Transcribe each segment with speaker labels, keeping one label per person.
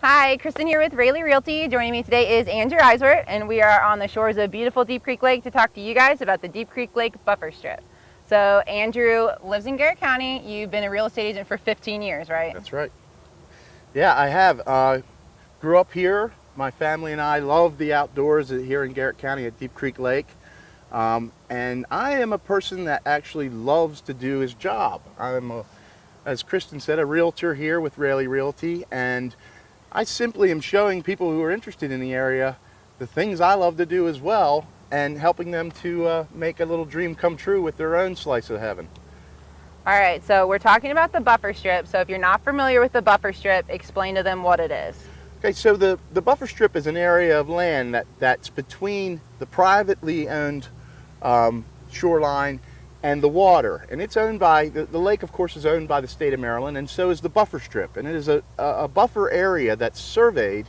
Speaker 1: Hi, Kristen here with Railey Realty. Joining me today is Andrew Eiswert, and we are on the shores of beautiful Deep Creek Lake to talk to you guys about the Deep Creek Lake buffer strip. So Andrew lives in Garrett County. You've been a real estate agent for 15 years, right?
Speaker 2: That's right. Yeah, I have. Grew up here. My family and I love the outdoors here in Garrett County at Deep Creek Lake. And I am a person that actually loves to do his job. As Kristen said, a realtor here with Railey Realty, and I simply am showing people who are interested in the area the things I love to do as well, and helping them to make a little dream come true with their own slice of heaven.
Speaker 1: All right, so we're talking about the buffer strip. So if you're not familiar with the buffer strip, explain to them what it is.
Speaker 2: Okay, so the buffer strip is an area of land that's between the privately owned shoreline and the water. And it's owned by, the lake of course is owned by the state of Maryland, and so is the buffer strip. And it is a buffer area that's surveyed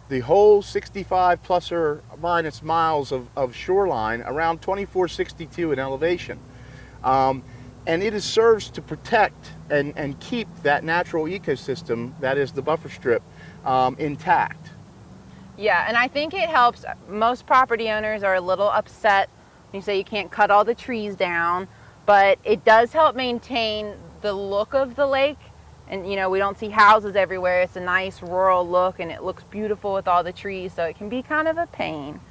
Speaker 2: the whole 65 plus or minus miles of shoreline, around 2462 in elevation. And it serves to protect and keep that natural ecosystem that is the buffer strip intact.
Speaker 1: Yeah, and I think it helps. Most property owners are a little upset when you say you can't cut all the trees down, but it does help maintain the look of the lake. And you know, we don't see houses everywhere. It's a nice rural look and it looks beautiful with all the trees, so it can be kind of a pain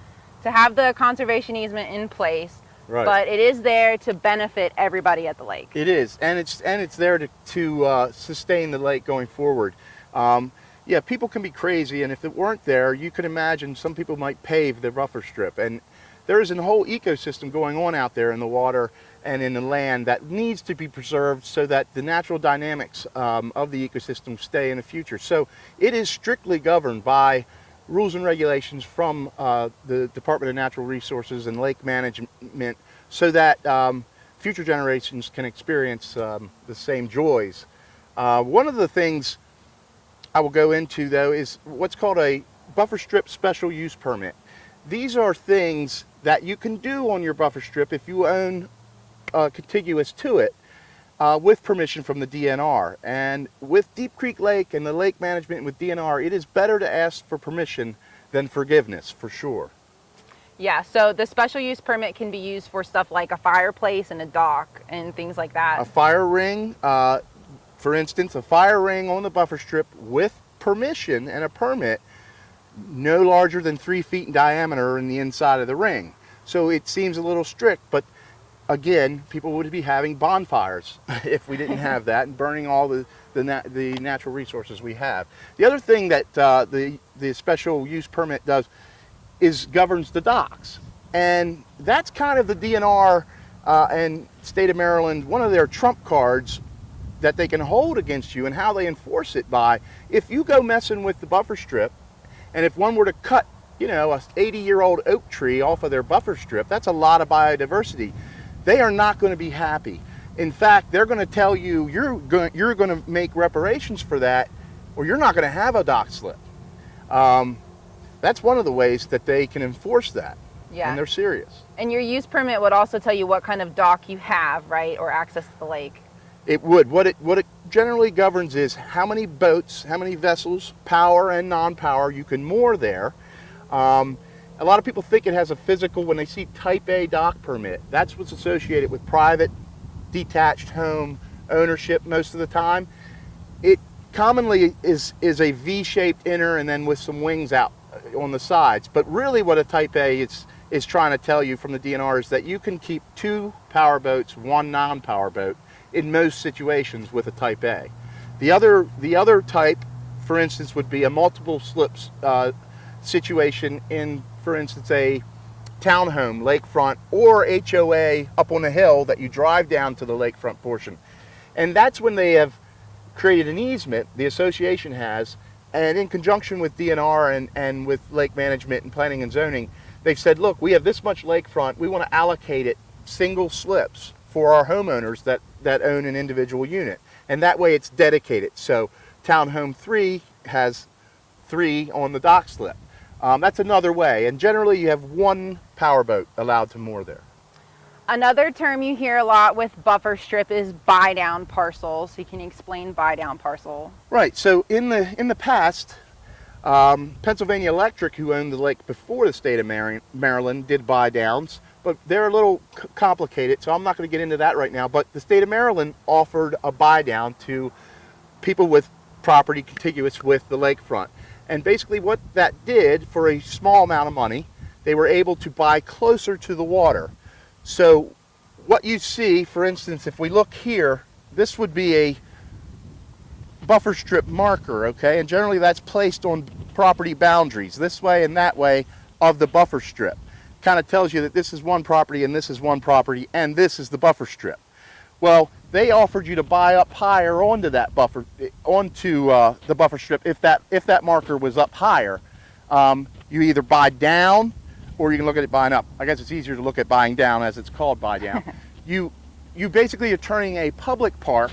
Speaker 1: to have the conservation easement in place.
Speaker 2: Right.
Speaker 1: But it is there to benefit everybody at the lake.
Speaker 2: It is, and it's there to sustain the lake going forward. Yeah, people can be crazy, and if it weren't there, you could imagine some people might pave the buffer strip. And there is a whole ecosystem going on out there in the water and in the land that needs to be preserved so that the natural dynamics of the ecosystem stay in the future. So it is strictly governed by rules and regulations from the Department of Natural Resources and Lake Management, so that future generations can experience the same joys. One of the things I will go into, though, is what's called a buffer strip special use permit. These are things that you can do on your buffer strip if you own contiguous to it, with permission from the DNR. And with Deep Creek Lake and the lake management with DNR, it is better to ask for permission than forgiveness, for sure.
Speaker 1: Yeah, so the special use permit can be used for stuff like a fireplace and a dock and things like that.
Speaker 2: A fire ring, for instance, a fire ring on the buffer strip with permission and a permit, no larger than 3 feet in diameter in the inside of the ring. So it seems a little strict, but again, people would be having bonfires if we didn't have that, and burning all the natural resources we have. The other thing that the special use permit does is governs the docks. And that's kind of the DNR and state of Maryland, one of their trump cards that they can hold against you, and how they enforce it by, if you go messing with the buffer strip, and if one were to cut, you know, a 80-year-old oak tree off of their buffer strip, that's a lot of biodiversity. They are not going to be happy. In fact, they're going to tell you you're going to make reparations for that, or you're not going to have a dock slip. That's one of the ways that they can enforce that.
Speaker 1: Yeah.
Speaker 2: And they're serious.
Speaker 1: And your use permit would also tell you what kind of dock you have, right, or access to the lake.
Speaker 2: It would. What it generally governs is how many boats, how many vessels, power and non-power, you can moor there. A lot of people think it has a physical, when they see type A dock permit, that's what's associated with private detached home ownership most of the time. It commonly is a V-shaped inner and then with some wings out on the sides. But really what a type A is trying to tell you from the DNR is that you can keep 2 power boats, 1 non-power boat in most situations with a type A. The other type, for instance, would be a multiple slips situation in, for instance, a townhome, lakefront, or HOA up on a hill that you drive down to the lakefront portion. And that's when they have created an easement, the association has, and in conjunction with DNR and with lake management and planning and zoning, they've said, look, we have this much lakefront, we want to allocate it single slips for our homeowners that own an individual unit. And that way it's dedicated. So townhome 3 has 3 on the dock slip. That's another way. And generally you have 1 powerboat allowed to moor there.
Speaker 1: Another term you hear a lot with buffer strip is buy down parcels. So you can explain buy down parcel.
Speaker 2: Right. So in the past, Pennsylvania Electric, who owned the lake before the state of Maryland, did buy downs, but they're a little complicated, so I'm not going to get into that right now. But the state of Maryland offered a buy down to people with property contiguous with the lakefront. And basically what that did, for a small amount of money, they were able to buy closer to the water. So what you see, for instance, if we look here, this would be a buffer strip marker, okay? And generally that's placed on property boundaries, this way and that way of the buffer strip. Kind of tells you that this is one property and this is one property and this is the buffer strip. Well, they offered you to buy up higher onto that buffer, onto the buffer strip if that marker was up higher. You either buy down or you can look at it buying up. I guess it's easier to look at buying down, as it's called buy down. You basically are turning a public park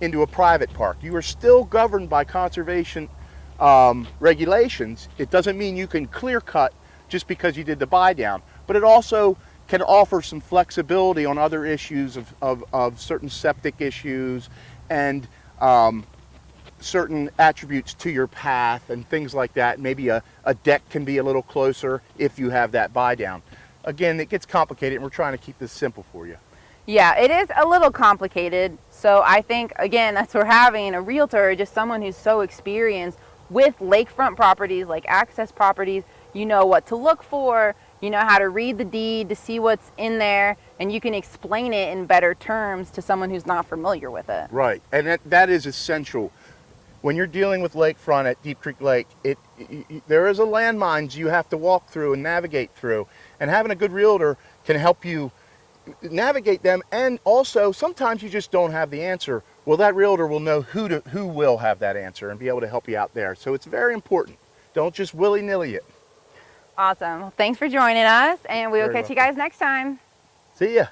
Speaker 2: into a private park. You are still governed by conservation regulations. It doesn't mean you can clear cut just because you did the buy down, but it also can offer some flexibility on other issues of certain septic issues and certain attributes to your path and things like that. Maybe a deck can be a little closer if you have that buy down. Again, it gets complicated and we're trying to keep this simple for you.
Speaker 1: Yeah, it is a little complicated. So I think, again, that's where having a realtor, just someone who's so experienced with lakefront properties, like access properties, you know what to look for, you know how to read the deed to see what's in there, and you can explain it in better terms to someone who's not familiar with it.
Speaker 2: Right, and that is essential. When you're dealing with lakefront at Deep Creek Lake, there is a landmines you have to walk through and navigate through, and having a good realtor can help you navigate them. And also, sometimes you just don't have the answer. Well, that realtor will know who will have that answer and be able to help you out there. So it's very important. Don't just willy-nilly it.
Speaker 1: Awesome. Well, thanks for joining us, and we will
Speaker 2: Very
Speaker 1: catch you guys next time.
Speaker 2: See ya.